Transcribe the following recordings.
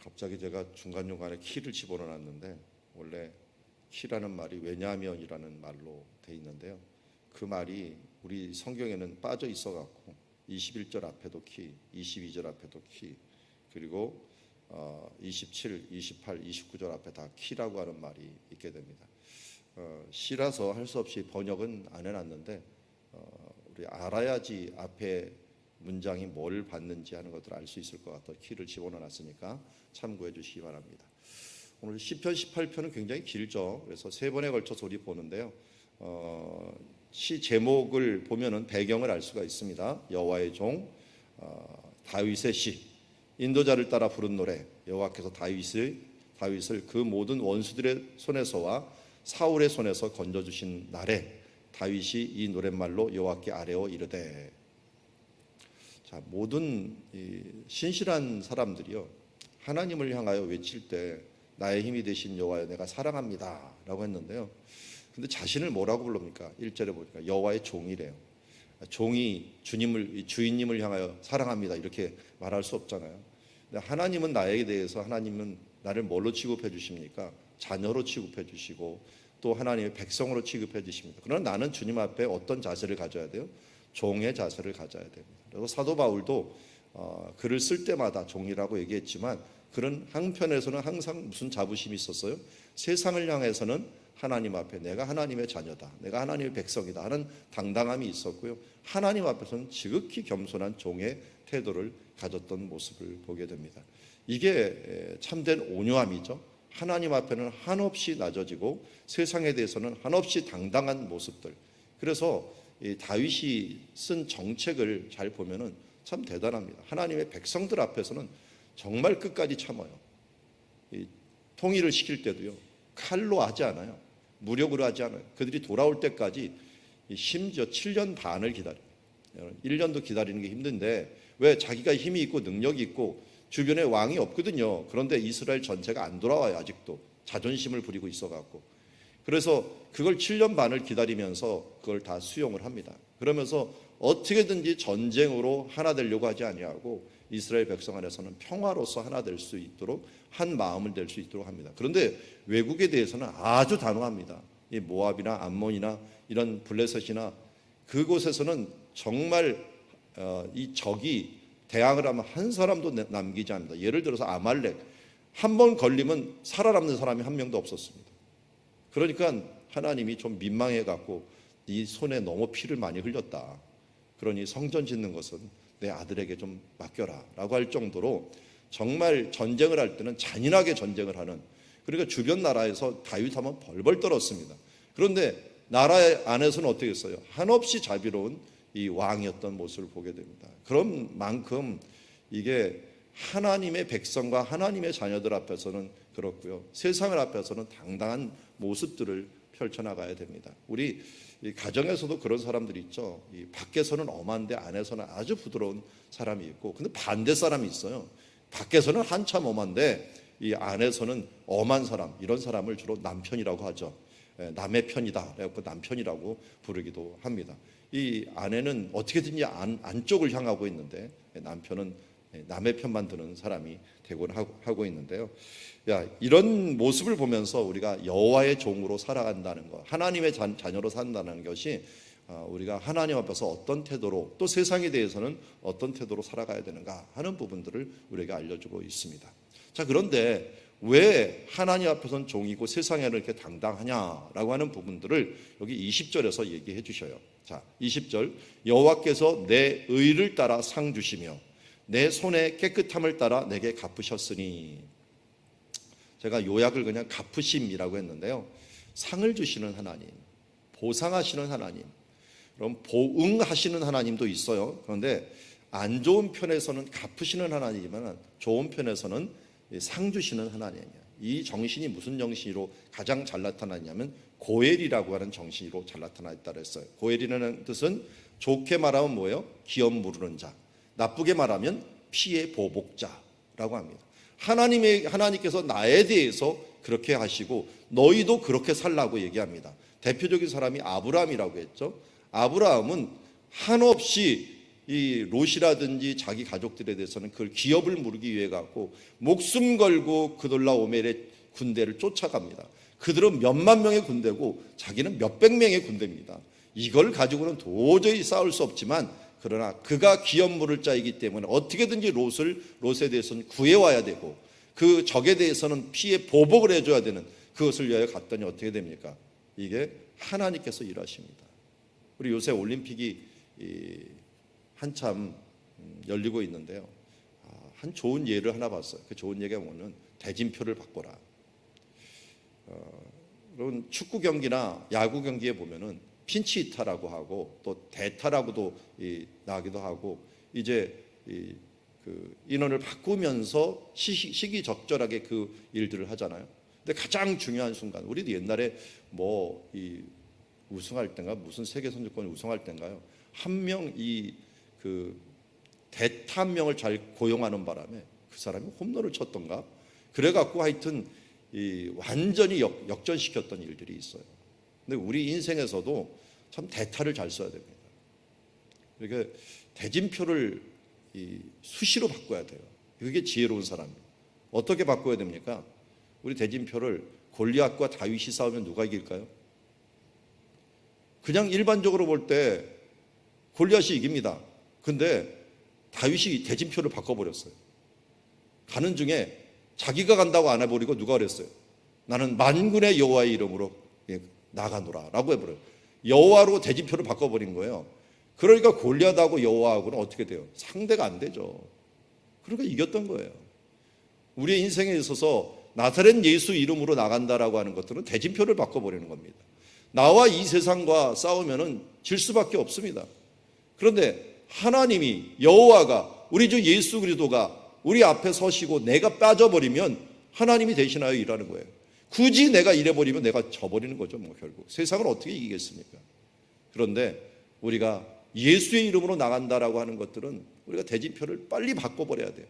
갑자기 제가 중간중간에 키를 집어넣었는데 원래 키라는 말이 왜냐하면이라는 말로 돼 있는데요. 그 말이 우리 성경에는 빠져 있어 갖고 21절 앞에도 키, 22절 앞에도 키, 그리고 27, 28, 29절 앞에 다 키라고 하는 말이 있게 됩니다. 시라서 할 수 없이 번역은 안 해놨는데 우리 알아야지 앞에 문장이 뭘 받는지 하는 것들을 알 수 있을 것 같아서 키를 집어넣어놨으니까 참고해 주시기 바랍니다. 오늘 시편 18편은 굉장히 길죠. 그래서 세 번에 걸쳐서 우리 보는데요. 시 제목을 보면은 배경을 알 수가 있습니다. 여호와의 종 다윗의 시, 인도자를 따라 부른 노래, 여호와께서 다윗을 그 모든 원수들의 손에서와 사울의 손에서 건져주신 날에 다윗이 이 노랫말로 여호와께 아뢰어 이르되. 자, 모든 신실한 사람들이요 하나님을 향하여 외칠 때 나의 힘이 되신 여호와여 내가 사랑합니다 라고 했는데요. 근데 자신을 뭐라고 부릅니까? 1절에 보니까 여호와의 종이래요. 종이 주인님을 향하여 사랑합니다 이렇게 말할 수 없잖아요. 근데 하나님은 나에 대해서 하나님은 나를 뭘로 취급해 주십니까? 자녀로 취급해 주시고 또 하나님의 백성으로 취급해 주십니다. 그러나 나는 주님 앞에 어떤 자세를 가져야 돼요? 종의 자세를 가져야 됩니다. 그래서 사도 바울도 글을 쓸 때마다 종이라고 얘기했지만 그런 한편에서는 항상 무슨 자부심이 있었어요? 세상을 향해서는 하나님 앞에 내가 하나님의 자녀다, 내가 하나님의 백성이다 하는 당당함이 있었고요. 하나님 앞에서는 지극히 겸손한 종의 태도를 가졌던 모습을 보게 됩니다. 이게 참된 온유함이죠. 하나님 앞에는 한없이 낮아지고 세상에 대해서는 한없이 당당한 모습들. 그래서 다윗이 쓴 정책을 잘 보면은 참 대단합니다. 하나님의 백성들 앞에서는 정말 끝까지 참아요. 통일을 시킬 때도요 칼로 하지 않아요. 무력으로 하지 않아요. 그들이 돌아올 때까지 심지어 7년 반을 기다려요. 1년도 기다리는 게 힘든데 왜? 자기가 힘이 있고 능력이 있고 주변에 왕이 없거든요. 그런데 이스라엘 전체가 안 돌아와요. 아직도 자존심을 부리고 있어갖고. 그래서 그걸 7년 반을 기다리면서 그걸 다 수용을 합니다. 그러면서 어떻게든지 전쟁으로 하나 되려고 하지 아니하고 이스라엘 백성 안에서는 평화로서 하나 될 수 있도록 한 마음을 낼 수 있도록 합니다. 그런데 외국에 대해서는 아주 단호합니다. 이 모압이나 암몬이나 이런 블레셋이나 그곳에서는 정말 이 적이 대항을 하면 한 사람도 남기지 않는다. 예를 들어서 아말렉 한 번 걸리면 살아남는 사람이 한 명도 없었습니다. 그러니까 하나님이 좀 민망해 갖고 네 손에 너무 피를 많이 흘렸다. 그러니 성전 짓는 것은 내 아들에게 좀 맡겨라 라고 할 정도로 정말 전쟁을 할 때는 잔인하게 전쟁을 하는, 그러니까 주변 나라에서 다윗하면 벌벌 떨었습니다. 그런데 나라 안에서는 어떻게 했어요? 한없이 자비로운 이 왕이었던 모습을 보게 됩니다. 그런 만큼 이게 하나님의 백성과 하나님의 자녀들 앞에서는 그렇고요, 세상을 앞에서는 당당한 모습들을 펼쳐나가야 됩니다. 우리 이 가정에서도 그런 사람들이 있죠. 이 밖에서는 엄한데 안에서는 아주 부드러운 사람이 있고, 근데 반대 사람이 있어요. 밖에서는 한참 엄한데 이 안에서는 엄한 사람, 이런 사람을 주로 남편이라고 하죠. 남의 편이다 그래갖고 남편이라고 부르기도 합니다. 이 아내는 어떻게든지 안쪽을 향하고 있는데 남편은 남의 편만 드는 사람이 되곤 하고 있는데요. 이런 모습을 보면서 우리가 여호와의 종으로 살아간다는 것, 하나님의 자녀로 산다는 것이 우리가 하나님 앞에서 어떤 태도로, 또 세상에 대해서는 어떤 태도로 살아가야 되는가 하는 부분들을 우리에게 알려주고 있습니다. 자, 그런데 왜 하나님 앞에서는 종이고 세상에는 이렇게 당당하냐라고 하는 부분들을 여기 20절에서 얘기해 주셔요. 자, 20절 여호와께서 내 의를 따라 상 주시며 내 손의 깨끗함을 따라 내게 갚으셨으니. 제가 요약을 그냥 갚으심이라고 했는데요, 상을 주시는 하나님, 보상하시는 하나님, 그럼 보응하시는 하나님도 있어요. 그런데 안 좋은 편에서는 갚으시는 하나님이지만 좋은 편에서는 상 주시는 하나님이에요. 이 정신이 무슨 정신으로 가장 잘 나타나냐면 고엘이라고 하는 정신으로 잘 나타났다 그랬어요. 고엘이라는 뜻은 좋게 말하면 뭐예요? 기업 무르는 자, 나쁘게 말하면 피해 보복자라고 합니다. 하나님께서 나에 대해서 그렇게 하시고 너희도 그렇게 살라고 얘기합니다. 대표적인 사람이 아브라함이라고 했죠. 아브라함은 한없이 이 롯이라든지 자기 가족들에 대해서는 그걸 기업을 무르기 위해 갖고 목숨 걸고 그돌라오멜의 군대를 쫓아갑니다. 그들은 몇만 명의 군대고 자기는 몇백 명의 군대입니다. 이걸 가지고는 도저히 싸울 수 없지만, 그러나 그가 기업 물을 자이기 때문에 어떻게든지 롯에 대해서는 구해와야 되고, 그 적에 대해서는 피해 보복을 해줘야 되는, 그것을 위하여 갔더니 어떻게 됩니까? 이게 하나님께서 일하십니다. 우리 요새 올림픽이 한참 열리고 있는데요. 한 좋은 예를 하나 봤어요. 그 좋은 예가 뭐냐면 대진표를 바꿔라. 여러분 축구 경기나 야구 경기에 보면은 핀치히터라고 하고 또 대타라고도 나기도 하고, 이제 그 인원을 바꾸면서 시기적절하게 그 일들을 하잖아요. 근데 가장 중요한 순간, 우리도 옛날에 뭐 우승할 때인가 무슨 세계 선수권이 우승할 때인가요? 한 명 그 대타 한 명을 잘 고용하는 바람에 그 사람이 홈런을 쳤던가, 그래갖고 하여튼 완전히 역전시켰던 일들이 있어요. 근데 우리 인생에서도 참 대타를 잘 써야 됩니다. 이렇게 대진표를 수시로 바꿔야 돼요. 그게 지혜로운 사람이에요. 어떻게 바꿔야 됩니까? 우리 대진표를 골리앗과 다윗이 싸우면 누가 이길까요? 그냥 일반적으로 볼 때 골리앗이 이깁니다. 근데 다윗이 대진표를 바꿔버렸어요. 가는 중에 자기가 간다고 안 해버리고 누가 그랬어요? 나는 만군의 여호와의 이름으로 나가노라 라고 해버려요. 여호와로 대진표를 바꿔버린 거예요. 그러니까 골리앗하고 여호와하고는 어떻게 돼요? 상대가 안 되죠. 그러니까 이겼던 거예요. 우리의 인생에 있어서 나사렛 예수 이름으로 나간다라고 하는 것들은 대진표를 바꿔버리는 겁니다. 나와 이 세상과 싸우면은 질 수밖에 없습니다. 그런데 하나님이, 여호와가, 우리 주 예수 그리스도가 우리 앞에 서시고 내가 빠져버리면 하나님이 대신하여 일하는 거예요. 굳이 내가 이래버리면 내가 져버리는 거죠. 뭐 결국 세상을 어떻게 이기겠습니까? 그런데 우리가 예수의 이름으로 나간다라고 하는 것들은 우리가 대진표를 빨리 바꿔버려야 돼요.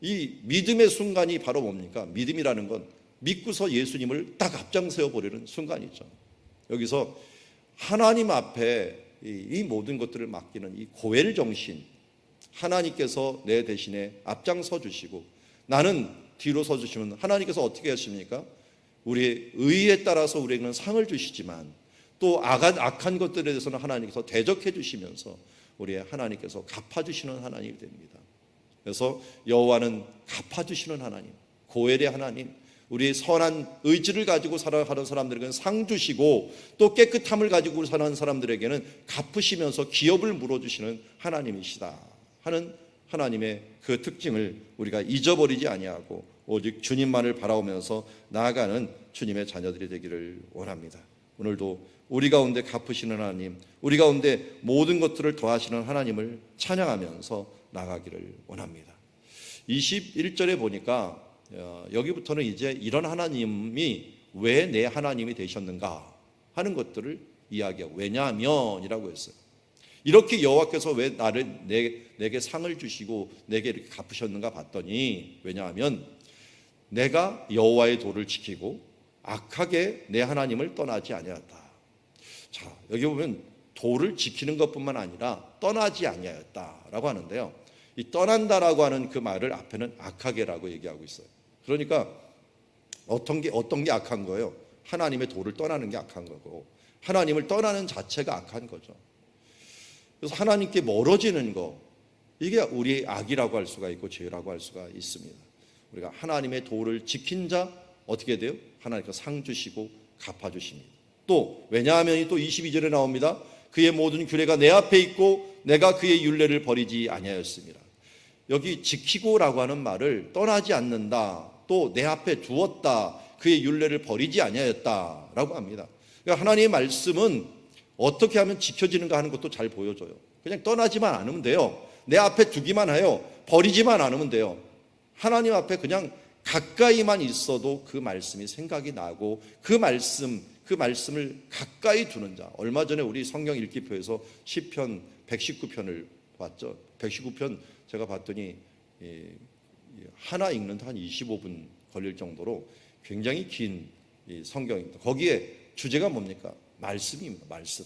이 믿음의 순간이 바로 뭡니까? 믿음이라는 건 믿고서 예수님을 딱 앞장세워 버리는 순간이죠. 여기서 하나님 앞에 이 모든 것들을 맡기는 이 고엘 정신, 하나님께서 내 대신에 앞장서 주시고 나는 뒤로 서 주시면 하나님께서 어떻게 하십니까? 우리의 의에 따라서 우리에게는 상을 주시지만 또 악한 것들에 대해서는 하나님께서 대적해 주시면서 우리의 하나님께서 갚아주시는 하나님이 됩니다. 그래서 여호와는 갚아주시는 하나님, 고엘의 하나님, 우리의 선한 의지를 가지고 살아가는 사람들에게는 상 주시고 또 깨끗함을 가지고 사는 사람들에게는 갚으시면서 기업을 물어주시는 하나님이시다 하는 하나님의 그 특징을 우리가 잊어버리지 아니하고 오직 주님만을 바라보면서 나아가는 주님의 자녀들이 되기를 원합니다. 오늘도 우리 가운데 갚으시는 하나님, 우리 가운데 모든 것들을 더하시는 하나님을 찬양하면서 나가기를 원합니다. 21절에 보니까 여기부터는 이제 이런 하나님이 왜 내 하나님이 되셨는가 하는 것들을 이야기하고, 왜냐하면이라고 했어요. 이렇게 여호와께서 왜 내게 상을 주시고 내게 이렇게 갚으셨는가 봤더니, 왜냐하면 내가 여호와의 도를 지키고 악하게 내 하나님을 떠나지 아니하였다. 자, 여기 보면 도를 지키는 것뿐만 아니라 떠나지 아니하였다라고 하는데요. 이 떠난다라고 하는 그 말을 앞에는 악하게라고 얘기하고 있어요. 그러니까 어떤 게 악한 거예요? 하나님의 도를 떠나는 게 악한 거고, 하나님을 떠나는 자체가 악한 거죠. 그래서 하나님께 멀어지는 거, 이게 우리의 악이라고 할 수가 있고 죄라고 할 수가 있습니다. 우리가 하나님의 도를 지킨 자 어떻게 돼요? 하나님께서 상 주시고 갚아주십니다. 또 왜냐하면 또 22절에 나옵니다. 그의 모든 규례가 내 앞에 있고 내가 그의 율례를 버리지 아니하였습니다. 여기 지키고라고 하는 말을 떠나지 않는다, 또 내 앞에 두었다, 그의 율례를 버리지 아니하였다라고 합니다. 그러니까 하나님의 말씀은 어떻게 하면 지켜지는가 하는 것도 잘 보여줘요. 그냥 떠나지만 않으면 돼요. 내 앞에 두기만 해요. 버리지만 않으면 돼요. 하나님 앞에 그냥 가까이만 있어도 그 말씀이 생각이 나고 그 말씀을 가까이 두는 자. 얼마 전에 우리 성경 읽기표에서 시편 119편을 봤죠. 119편 제가 봤더니 하나 읽는데 한 25분 걸릴 정도로 굉장히 긴 성경입니다. 거기에 주제가 뭡니까? 말씀입니다. 말씀.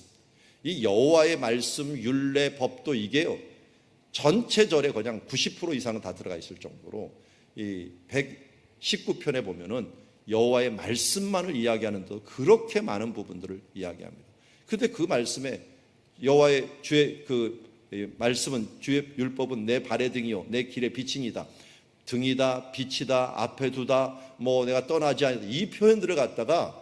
이 여호와의 말씀, 율례, 법도 이게요, 전체 절에 그냥 90% 이상은 다 들어가 있을 정도로 이 119편에 보면은 여호와의 말씀만을 이야기하는 데 그렇게 많은 부분들을 이야기합니다. 그런데 그 말씀에 여호와의 주의 그 말씀은 주의 율법은 내 발의 등이요 내 길의 빛이니이다. 등이다, 빛이다, 앞에 두다, 뭐 내가 떠나지 않는다. 이 표현들을 갖다가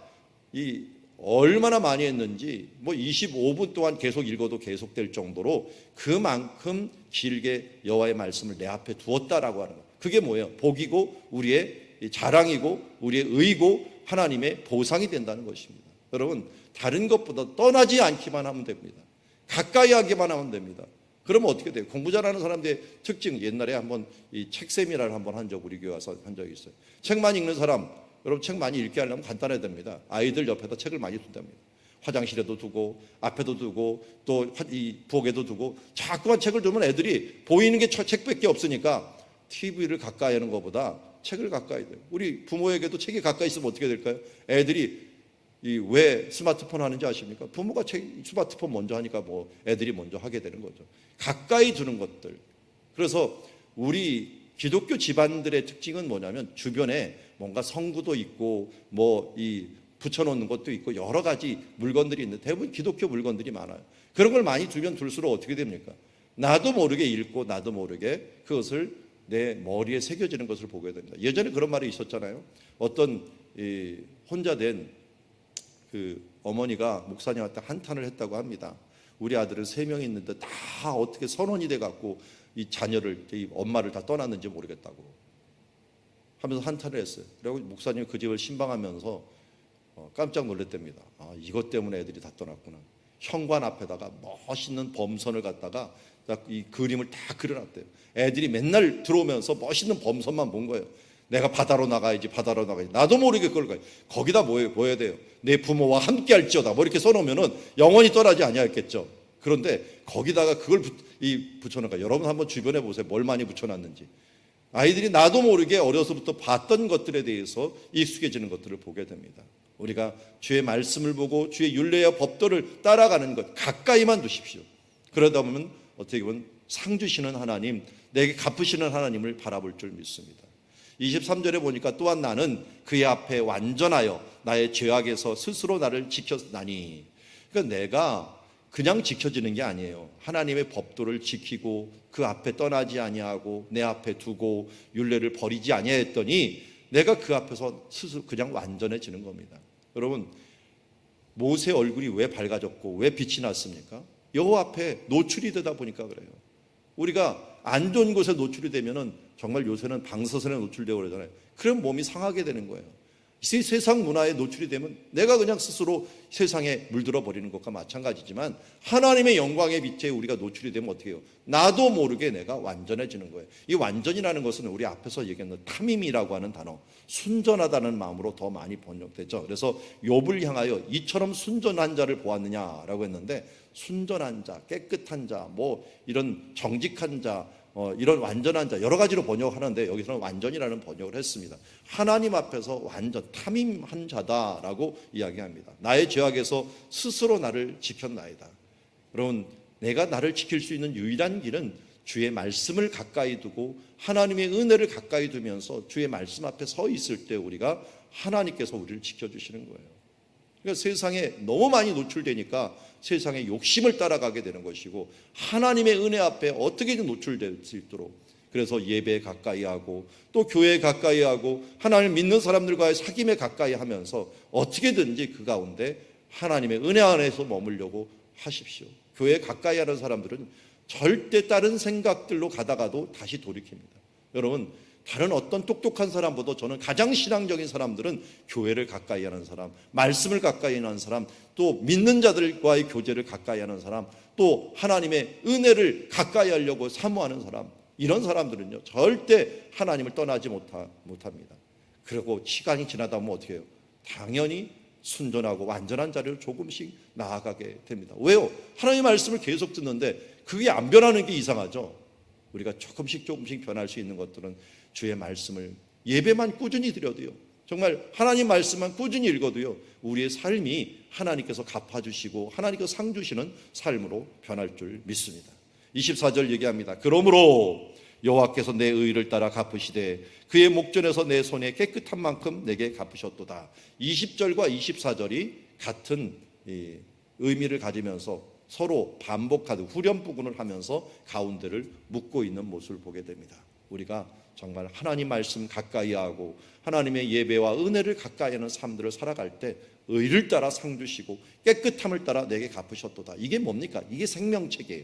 이 얼마나 많이 했는지 뭐 25분 동안 계속 읽어도 계속될 정도로 그만큼 길게 여호와의 말씀을 내 앞에 두었다라고 하는 거예요. 그게 뭐예요? 복이고 우리의 자랑이고 우리의 의고 하나님의 보상이 된다는 것입니다. 여러분, 다른 것보다 떠나지 않기만 하면 됩니다. 가까이 하기만 하면 됩니다. 그러면 어떻게 돼요? 공부 잘하는 사람들의 특징, 옛날에 한번 이 책 세미나를 한번 한 적 우리 교회 와서 한 적이 있어요. 책만 읽는 사람, 여러분 책 많이 읽게 하려면 간단해야 됩니다. 아이들 옆에다 책을 많이 둔답니다. 화장실에도 두고 앞에도 두고 또 이 부엌에도 두고 자꾸만 책을 두면 애들이 보이는 게 책밖에 없으니까 TV를 가까이 하는 것보다 책을 가까이 돼요. 우리 부모에게도 책이 가까이 있으면 어떻게 될까요? 애들이 왜 스마트폰 하는지 아십니까? 부모가 스마트폰 먼저 하니까 뭐 애들이 먼저 하게 되는 거죠. 가까이 두는 것들. 그래서 우리 기독교 집안들의 특징은 뭐냐면 주변에 뭔가 성구도 있고 뭐 이 붙여놓는 것도 있고 여러 가지 물건들이 있는데 대부분 기독교 물건들이 많아요. 그런 걸 많이 두면 둘수록 어떻게 됩니까? 나도 모르게 읽고 나도 모르게 그것을 내 머리에 새겨지는 것을 보게 됩니다. 예전에 그런 말이 있었잖아요. 어떤 혼자 된 그 어머니가 목사님한테 한탄을 했다고 합니다. 우리 아들은 3명 있는데 다 어떻게 선원이 돼갖고 이 자녀를, 이 엄마를 다 떠났는지 모르겠다고 하면서 한탄을 했어요. 그리고 목사님이 그 집을 신방하면서 깜짝 놀랐답니다. 아, 이것 때문에 애들이 다 떠났구나. 현관 앞에다가 멋있는 범선을 갖다가 이 그림을 다 그려놨대요. 애들이 맨날 들어오면서 멋있는 범선만 본 거예요. 내가 바다로 나가야지, 바다로 나가야지. 나도 모르게 그걸 가요. 거기다 뭐 해야 돼요? 내 부모와 함께 할지어다. 뭐 이렇게 써놓으면은 영원히 떠나지 아니하겠죠. 그런데 거기다가 그걸 붙여놓을까? 여러분 한번 주변에 보세요. 뭘 많이 붙여놨는지. 아이들이 나도 모르게 어려서부터 봤던 것들에 대해서 익숙해지는 것들을 보게 됩니다. 우리가 주의 말씀을 보고 주의 율례와 법도를 따라가는 것 가까이만 두십시오. 그러다 보면 어떻게 보면 상 주시는 하나님, 내게 갚으시는 하나님을 바라볼 줄 믿습니다. 23절에 보니까 또한 나는 그의 앞에 완전하여 나의 죄악에서 스스로 나를 지켰나니. 그러니까 내가 그냥 지켜지는 게 아니에요. 하나님의 법도를 지키고 그 앞에 떠나지 아니하고 내 앞에 두고 율례를 버리지 아니했더니 내가 그 앞에서 스스로 그냥 완전해지는 겁니다. 여러분, 모세 얼굴이 왜 밝아졌고 왜 빛이 났습니까? 여호와 앞에 노출이 되다 보니까 그래요. 우리가 안 좋은 곳에 노출이 되면은 정말 요새는 방사선에 노출되고 그러잖아요. 그럼 몸이 상하게 되는 거예요. 세상 문화에 노출이 되면 내가 그냥 스스로 세상에 물들어 버리는 것과 마찬가지지만 하나님의 영광의 빛에 우리가 노출이 되면 어떻게 해요? 나도 모르게 내가 완전해지는 거예요. 이 완전이라는 것은 우리 앞에서 얘기했던 탐임이라고 하는 단어, 순전하다는 마음으로 더 많이 번역되죠. 그래서 욥을 향하여 이처럼 순전한 자를 보았느냐라고 했는데, 순전한 자, 깨끗한 자, 뭐 이런 정직한 자, 이런 완전한 자, 여러 가지로 번역하는데 여기서는 완전이라는 번역을 했습니다. 하나님 앞에서 완전 탐임한 자다라고 이야기합니다. 나의 죄악에서 스스로 나를 지켰나이다. 여러분, 내가 나를 지킬 수 있는 유일한 길은 주의 말씀을 가까이 두고 하나님의 은혜를 가까이 두면서 주의 말씀 앞에 서 있을 때 우리가 하나님께서 우리를 지켜주시는 거예요. 그러니까 세상에 너무 많이 노출되니까 세상의 욕심을 따라가게 되는 것이고, 하나님의 은혜 앞에 어떻게든 노출될 수 있도록, 그래서 예배에 가까이 하고 또 교회에 가까이 하고 하나님을 믿는 사람들과의 사귐에 가까이 하면서 어떻게든지 그 가운데 하나님의 은혜 안에서 머물려고 하십시오. 교회에 가까이 하는 사람들은 절대 다른 생각들로 가다가도 다시 돌이킵니다. 여러분, 다른 어떤 똑똑한 사람보다 저는 가장 신앙적인 사람들은 교회를 가까이 하는 사람, 말씀을 가까이 하는 사람, 또 믿는 자들과의 교제를 가까이 하는 사람, 또 하나님의 은혜를 가까이 하려고 사모하는 사람, 이런 사람들은요 절대 하나님을 떠나지 못합니다. 그리고 시간이 지나다 보면 어떻게 해요? 당연히 순전하고 완전한 자리로 조금씩 나아가게 됩니다. 왜요? 하나님의 말씀을 계속 듣는데 그게 안 변하는 게 이상하죠. 우리가 조금씩 변할 수 있는 것들은 주의 말씀을 예배만 꾸준히 드려도요, 정말 하나님 말씀만 꾸준히 읽어도요, 우리의 삶이 하나님께서 갚아주시고 하나님께서 상 주시는 삶으로 변할 줄 믿습니다. 24절 얘기합니다. 그러므로 여호와께서 내 의를 따라 갚으시되 그의 목전에서 내 손에 깨끗한 만큼 내게 갚으셨도다. 20절과 24절이 같은 의미를 가지면서 서로 반복하듯 후렴 부분을 하면서 가운데를 묶고 있는 모습을 보게 됩니다. 우리가 정말 하나님 말씀 가까이 하고 하나님의 예배와 은혜를 가까이 하는 삶들을 살아갈 때 의를 따라 상 주시고 깨끗함을 따라 내게 갚으셨도다. 이게 뭡니까? 이게 생명책이에요.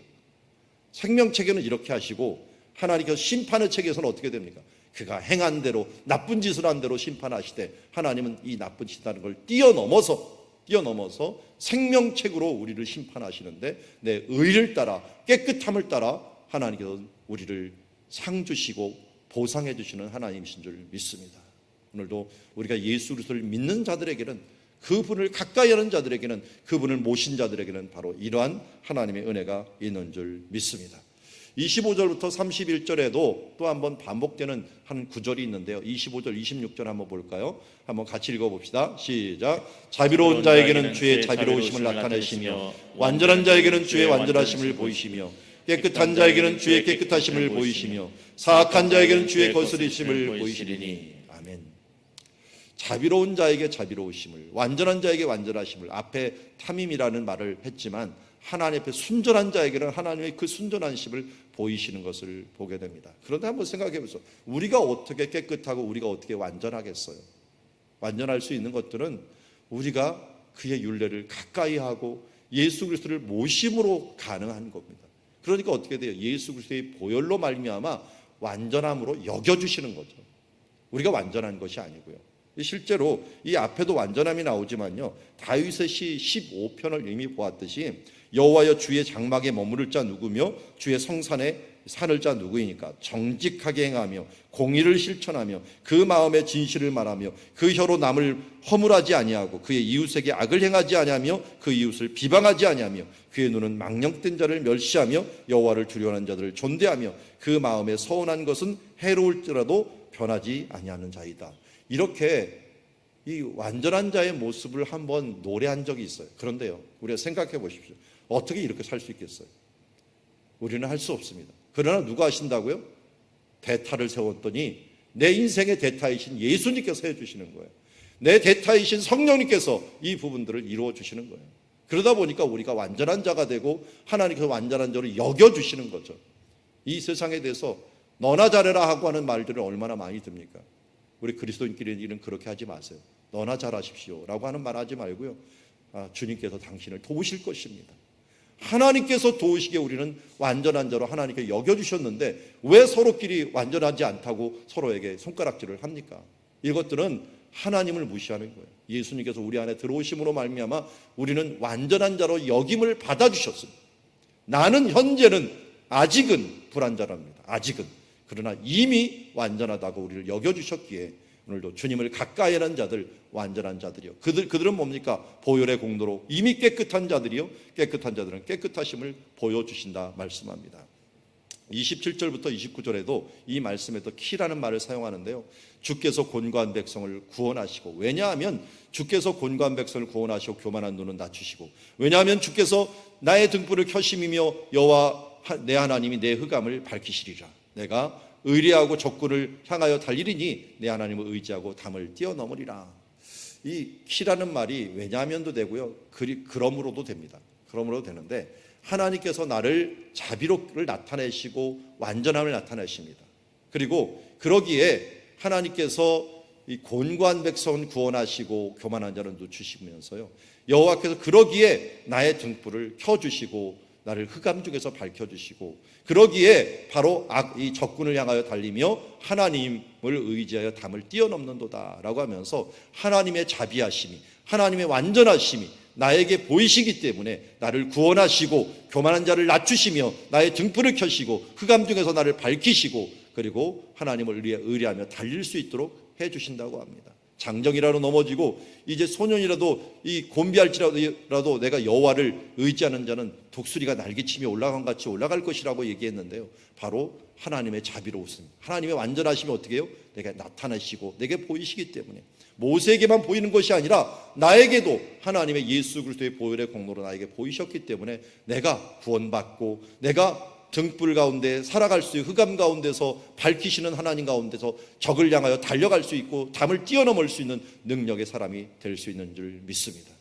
생명책에는 이렇게 하시고 하나님께서 심판의 책에서는 어떻게 됩니까? 그가 행한 대로 나쁜 짓을 한 대로 심판하시되 하나님은 이 나쁜 짓이라는 걸 뛰어넘어서 생명책으로 우리를 심판하시는데 내 의를 따라 깨끗함을 따라 하나님께서 우리를 상 주시고 보상해 주시는 하나님이신 줄 믿습니다. 오늘도 우리가 예수 그리스도를 믿는 자들에게는, 그분을 가까이 하는 자들에게는, 그분을 모신 자들에게는 바로 이러한 하나님의 은혜가 있는 줄 믿습니다. 25절부터 31절에도 또 한번 반복되는 한 구절이 있는데요. 25절, 26절 한번 볼까요? 한번 같이 읽어봅시다. 시작. 자비로운 자에게는 주의 자비로우심을 나타내시며 완전한 자에게는 주의 완전하심을 보이시며 깨끗한 자에게는 주의 깨끗하심을 보이시며 사악한 자에게는 주의 거스리심을 보이시리니. 아멘. 자비로운 자에게 자비로우심을, 완전한 자에게 완전하심을, 앞에 탐임이라는 말을 했지만 하나님 앞에 순전한 자에게는 하나님의 그 순전하심을 보이시는 것을 보게 됩니다. 그런데 한번 생각해 보세요. 우리가 어떻게 깨끗하고 우리가 어떻게 완전하겠어요? 완전할 수 있는 것들은 우리가 그의 율례를 가까이 하고 예수 그리스도를 모심으로 가능한 겁니다. 그러니까 어떻게 돼요? 예수 그리스도의 보혈로 말미암아 완전함으로 여겨주시는 거죠. 우리가 완전한 것이 아니고요. 실제로 이 앞에도 완전함이 나오지만요, 다윗의 시 15편을 이미 보았듯이 여호와여 주의 장막에 머무를 자 누구며 주의 성산에 산을 자 누구이니까 정직하게 행하며 공의를 실천하며 그 마음에 진실을 말하며 그 혀로 남을 허물하지 아니하고 그의 이웃에게 악을 행하지 아니하며 그 이웃을 비방하지 아니하며 그의 눈은 망령된 자를 멸시하며 여호와를 두려워하는 자들을 존대하며 그 마음에 서운한 것은 해로울지라도 변하지 아니하는 자이다. 이렇게 이 완전한 자의 모습을 한번 노래한 적이 있어요. 그런데요, 우리가 생각해 보십시오. 어떻게 이렇게 살 수 있겠어요? 우리는 할 수 없습니다. 그러나 누가 하신다고요? 대타를 세웠더니 내 인생의 대타이신 예수님께서 해주시는 거예요. 내 대타이신 성령님께서 이 부분들을 이루어 주시는 거예요. 그러다 보니까 우리가 완전한 자가 되고 하나님께서 완전한 자를 여겨주시는 거죠. 이 세상에 대해서 너나 잘해라 하고 하는 말들은 얼마나 많이 듭니까? 우리 그리스도인끼리는 그렇게 하지 마세요. 너나 잘하십시오 라고 하는 말 하지 말고요, 주님께서 당신을 도우실 것입니다. 하나님께서 도우시기에 우리는 완전한 자로 하나님께 여겨주셨는데 왜 서로끼리 완전하지 않다고 서로에게 손가락질을 합니까? 이것들은 하나님을 무시하는 거예요. 예수님께서 우리 안에 들어오심으로 말미암아 우리는 완전한 자로 여김을 받아주셨습니다. 나는 현재는 아직은 불완전합니다. 아직은. 그러나 이미 완전하다고 우리를 여겨주셨기에 오늘도 주님을 가까이 하는 자들, 완전한 자들이요. 그들은 뭡니까? 보혈의 공로로 이미 깨끗한 자들이요. 깨끗한 자들은 깨끗하심을 보여주신다 말씀합니다. 27절부터 29절에도 이 말씀에도 키라는 말을 사용하는데요. 주께서 곤고한 백성을 구원하시고, 왜냐하면 주께서 곤고한 백성을 구원하시고 교만한 눈은 낮추시고, 왜냐하면 주께서 나의 등불을 켜심이며 여호와 내 하나님이 내 흑암을 밝히시리라. 내가 의리하고 적군을 향하여 달리리니 내 하나님을 의지하고 담을 뛰어넘으리라. 이 키라는 말이 왜냐하면도 되고요, 그러므로도 됩니다. 그러므로도 되는데 하나님께서 나를 자비롭를 나타내시고 완전함을 나타내십니다. 그리고 그러기에 하나님께서 이 곤고한 백성은 구원하시고 교만한 자는 늦추시면서요, 여호와께서 그러기에 나의 등불을 켜주시고 나를 흑암 중에서 밝혀주시고, 그러기에 바로 이 적군을 향하여 달리며 하나님을 의지하여 담을 뛰어넘는도다 라고 하면서 하나님의 자비하심이, 하나님의 완전하심이 나에게 보이시기 때문에 나를 구원하시고 교만한 자를 낮추시며 나의 등불을 켜시고 흑암 중에서 나를 밝히시고, 그리고 하나님을 의뢰하며 달릴 수 있도록 해주신다고 합니다. 장정이라도 넘어지고 이제 소년이라도 이 곤비할지라도 내가 여호와를 의지하는 자는 독수리가 날개치며 올라간 같이 올라갈 것이라고 얘기했는데요, 바로 하나님의 자비로우심, 하나님의 완전하심이 어떻게 해요? 내게 나타나시고 내게 보이시기 때문에, 모세에게만 보이는 것이 아니라 나에게도 하나님의 예수 그리스도의 보혈의 공로로 나에게 보이셨기 때문에 내가 구원받고 내가 등불 가운데 살아갈 수 있고 흑암 가운데서 밝히시는 하나님 가운데서 적을 향하여 달려갈 수 있고 담을 뛰어넘을 수 있는 능력의 사람이 될 수 있는 줄 믿습니다.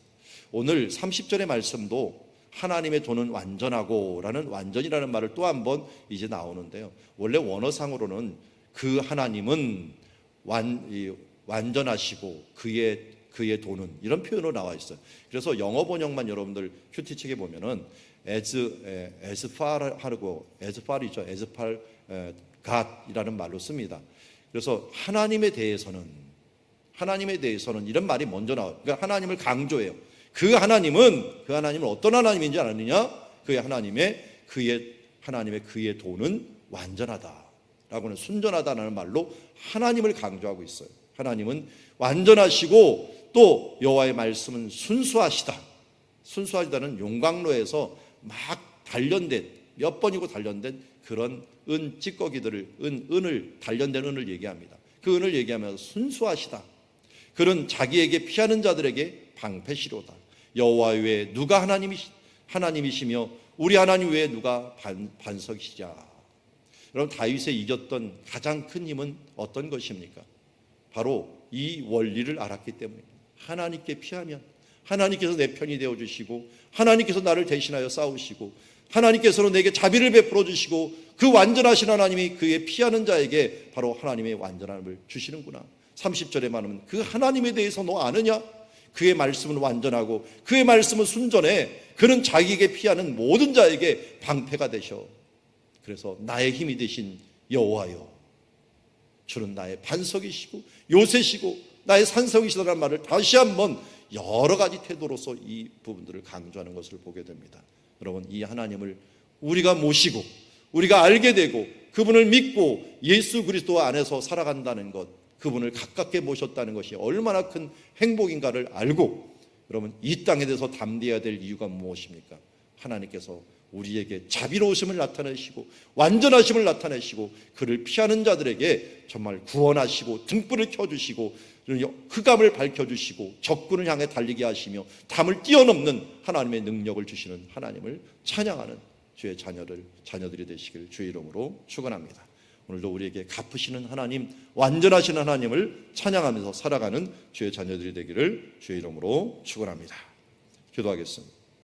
오늘 30절의 말씀도 하나님의 도는 완전하고 라는 완전이라는 말을 또 한 번 이제 나오는데요, 원래 원어상으로는 그 하나님은 완전하시고 그의 도는 이런 표현으로 나와 있어요. 그래서 영어 번역만 여러분들 큐티책에 보면은 as far 하고 as far이죠. as far God이라는 말로 씁니다. 그래서 하나님에 대해서는 이런 말이 먼저 나와요. 그러니까 하나님을 강조해요. 그 하나님은 어떤 하나님인지 아느냐? 그의 도는 완전하다라고는 순전하다는 말로 하나님을 강조하고 있어요. 하나님은 완전하시고 또 여호와의 말씀은 순수하시다. 순수하시다는 용광로에서 막 단련된 몇 번이고 단련된 그런 단련된 은을 얘기합니다. 그 은을 얘기하면서 순수하시다. 그는 자기에게 피하는 자들에게 방패시로다. 여호와 외에 누가 하나님이시며 우리 하나님 외에 누가 반석이시랴. 여러분, 다윗의 이겼던 가장 큰 힘은 어떤 것입니까? 바로 이 원리를 알았기 때문입니다. 하나님께 피하면 하나님께서 내 편이 되어주시고 하나님께서 나를 대신하여 싸우시고 하나님께서는 내게 자비를 베풀어 주시고 그 완전하신 하나님이 그의 피하는 자에게 바로 하나님의 완전함을 주시는구나. 30절에 말하면 그 하나님에 대해서 너 아느냐? 그의 말씀은 완전하고 그의 말씀은 순전해. 그는 자기에게 피하는 모든 자에게 방패가 되셔. 그래서 나의 힘이 되신 여호와여, 주는 나의 반석이시고 요새시고 나의 산성이시다라는 말을 다시 한번 여러 가지 태도로서 이 부분들을 강조하는 것을 보게 됩니다. 여러분, 이 하나님을 우리가 모시고 우리가 알게 되고 그분을 믿고 예수 그리스도 안에서 살아간다는 것, 그분을 가깝게 모셨다는 것이 얼마나 큰 행복인가를 알고, 여러분, 이 땅에 대해서 담대해야 될 이유가 무엇입니까? 하나님께서 우리에게 자비로우심을 나타내시고 완전하심을 나타내시고 그를 피하는 자들에게 정말 구원하시고 등불을 켜주시고 흑암을 밝혀주시고 적군을 향해 달리게 하시며 담을 뛰어넘는 하나님의 능력을 주시는 하나님을 찬양하는 주의 자녀들이 되시길 주의 이름으로 축원합니다. 오늘도 우리에게 갚으시는 하나님, 완전하신 하나님을 찬양하면서 살아가는 주의 자녀들이 되기를 주의 이름으로 축원합니다. 기도하겠습니다.